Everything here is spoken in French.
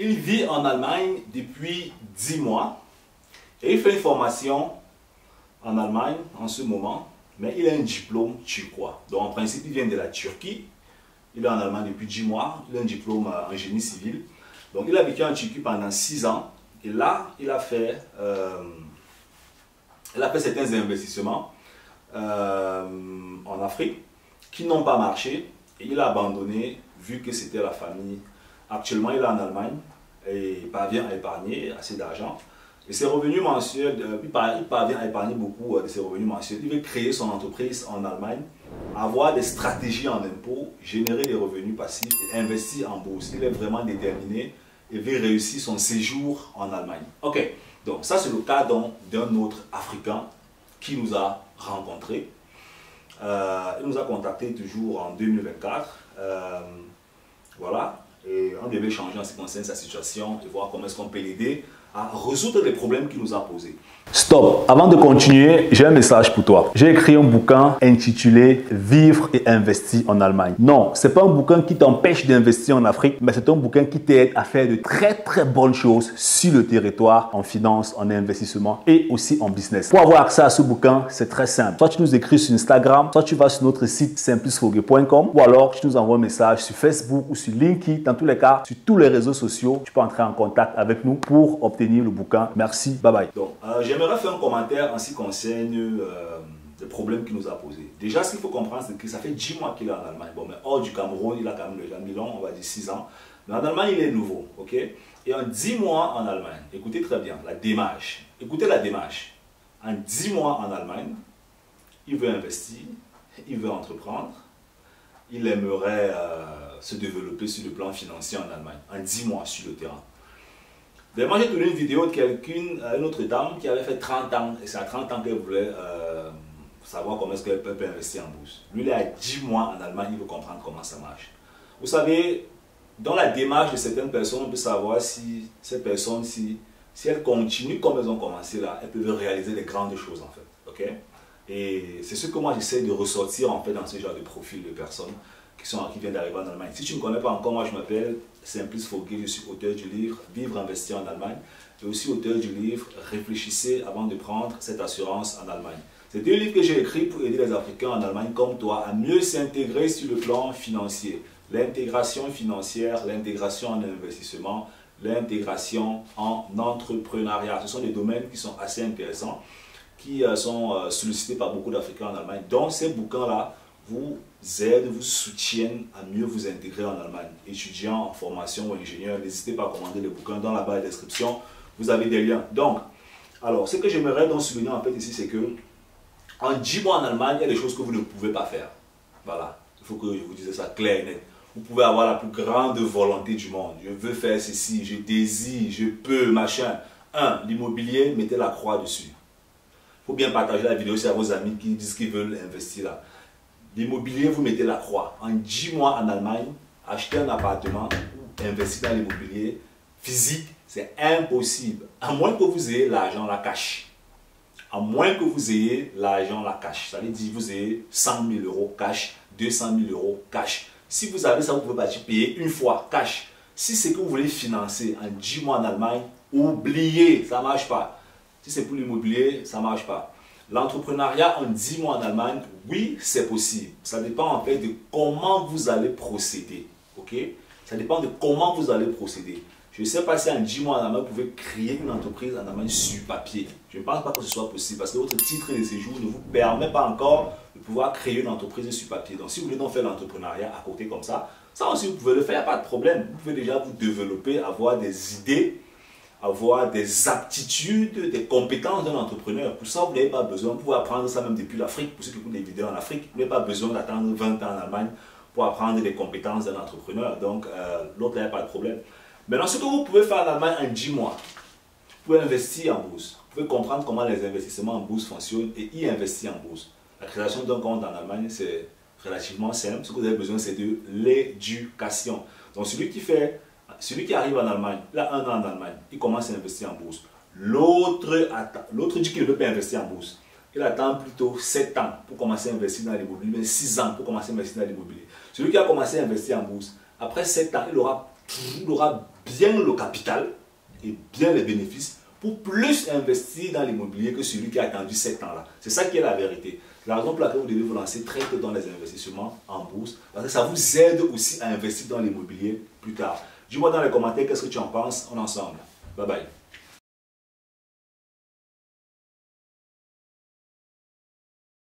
Il vit en Allemagne depuis 10 mois et il fait une formation en Allemagne en ce moment, mais il a un diplôme turquois. Donc en principe, il vient de la Turquie. Il est en Allemagne depuis 10 mois. Il a un diplôme en génie civil. Donc il a vécu en Turquie pendant 6 ans. Et là, il a fait certains investissements en Afrique qui n'ont pas marché. Et il a abandonné vu que c'était la famille. Actuellement, il est en Allemagne et il parvient à épargner assez d'argent. Et ses revenus mensuels, il parvient à épargner beaucoup de ses revenus mensuels. Il veut créer son entreprise en Allemagne, avoir des stratégies en impôts, générer des revenus passifs et investir en bourse. Il est vraiment déterminé et veut réussir son séjour en Allemagne. Ok, donc ça c'est le cas d'un autre Africain qui nous a rencontrés. Il nous a contacté toujours en 2024. Voilà, et on devait changer en ce qui concerne sa situation et voir comment est-ce qu'on peut l'aider à résoudre les problèmes qu'il nous a posés. Stop! Avant de continuer, j'ai un message pour toi. J'ai écrit un bouquin intitulé « Vivre et investir en Allemagne ». Non, ce n'est pas un bouquin qui t'empêche d'investir en Afrique, mais c'est un bouquin qui t'aide à faire de très bonnes choses sur le territoire, en finance, en investissement et aussi en business. Pour avoir accès à ce bouquin, c'est très simple. Soit tu nous écris sur Instagram, soit tu vas sur notre site simplicefogé.com ou alors tu nous envoies un message sur Facebook ou sur LinkedIn. Dans tous les cas, sur tous les réseaux sociaux, tu peux entrer en contact avec nous pour obtenir le bouquin. Merci, bye bye. Donc, j'aimerais faire un commentaire en ce qui concerne le problème qu'il nous a posé. Déjà, ce qu'il faut comprendre, c'est que ça fait 10 mois qu'il est en Allemagne. Bon, mais hors du Cameroun, il a quand même déjà mis long, on va dire 6 ans. Mais en Allemagne, il est nouveau, ok? Et en 10 mois en Allemagne, écoutez très bien, la démarche. Écoutez la démarche. En 10 mois en Allemagne, il veut investir, il veut entreprendre, il aimerait se développer sur le plan financier en Allemagne. En 10 mois sur le terrain. Moi, j'ai tourné une vidéo de une autre dame qui avait fait 30 ans, et c'est à 30 ans qu'elle voulait savoir comment est-ce qu'elle peut investir en bourse. Lui, il est à 10 mois en Allemagne, il veut comprendre comment ça marche. Vous savez, dans la démarche de certaines personnes, on peut savoir si ces personnes, si elles continuent comme elles ont commencé là, elles peuvent réaliser des grandes choses en fait. Ok? Et c'est ce que moi j'essaie de ressortir en fait dans ce genre de profil de personnes qui viennent d'arriver en Allemagne. Si tu ne me connais pas encore, moi je m'appelle Simplice Fogé, je suis auteur du livre Vivre, investir en Allemagne et aussi auteur du livre Réfléchissez avant de prendre cette assurance en Allemagne. C'est deux livres que j'ai écrits pour aider les Africains en Allemagne comme toi à mieux s'intégrer sur le plan financier. L'intégration financière, l'intégration en investissement, l'intégration en entrepreneuriat. Ce sont des domaines qui sont assez intéressants, qui sont sollicités par beaucoup d'Africains en Allemagne. Donc ces bouquins-là vous aident, vous soutiennent à mieux vous intégrer en Allemagne. Étudiants en formation ou ingénieurs, n'hésitez pas à commander les bouquins dans la barre de description. Vous avez des liens. Donc, alors, ce que j'aimerais donc souligner en fait ici, c'est que en 10 mois en Allemagne, il y a des choses que vous ne pouvez pas faire. Voilà. Il faut que je vous dise ça clair et net. Vous pouvez avoir la plus grande volonté du monde. Je veux faire ceci, je désire, je peux, machin. L'immobilier, mettez la croix dessus. Il faut bien partager la vidéo aussi à vos amis qui disent qu'ils veulent investir là. L'immobilier, vous mettez la croix. En 10 mois en Allemagne, acheter un appartement ou investir dans l'immobilier physique, c'est impossible. À moins que vous ayez l'argent, la cash. À moins que vous ayez l'argent, la cash. Ça veut dire que vous ayez 100 000 euros cash, 200 000 euros cash. Si vous avez ça, vous pouvez partir payer une fois cash. Si c'est que vous voulez financer en 10 mois en Allemagne, oubliez, ça ne marche pas. Si c'est pour l'immobilier, ça ne marche pas. L'entrepreneuriat en 10 mois en Allemagne, oui, c'est possible. Ça dépend en fait de comment vous allez procéder. Ok? Ça dépend de comment vous allez procéder. Je ne sais pas si en 10 mois en Allemagne, vous pouvez créer une entreprise en Allemagne sur papier. Je ne pense pas que ce soit possible parce que votre titre de séjour ne vous permet pas encore de pouvoir créer une entreprise sur papier. Donc si vous voulez donc faire l'entrepreneuriat à côté comme ça aussi vous pouvez le faire, pas de problème. Vous pouvez déjà vous développer, avoir des idées, avoir des aptitudes, des compétences d'un entrepreneur. Pour ça, vous n'avez pas besoin, vous pouvez apprendre ça même depuis l'Afrique. Pour ceux qui écoutent des vidéos en Afrique, vous n'avez pas besoin d'attendre 20 ans en Allemagne pour apprendre les compétences d'un entrepreneur. Donc, l'autre, il n'y a pas de problème. Maintenant, ce que vous pouvez faire en Allemagne en 10 mois, vous pouvez investir en bourse. Vous pouvez comprendre comment les investissements en bourse fonctionnent et y investir en bourse. La création d'un compte en Allemagne, c'est relativement simple. Ce que vous avez besoin, c'est de l'éducation. Donc, celui qui arrive en Allemagne, il a 1 an en Allemagne, il commence à investir en bourse. L'autre dit qu'il ne veut pas investir en bourse. Il attend plutôt 7 ans pour commencer à investir dans l'immobilier, 6 ans pour commencer à investir dans l'immobilier. Celui qui a commencé à investir en bourse, après 7 ans, il aura il aura bien le capital et bien les bénéfices pour plus investir dans l'immobilier que celui qui a attendu 7 ans là. C'est ça qui est la vérité. La raison pour laquelle vous devez vous lancer très tôt dans les investissements en bourse, parce que ça vous aide aussi à investir dans l'immobilier plus tard. Dis-moi dans les commentaires qu'est-ce que tu en penses. On est ensemble. Bye bye.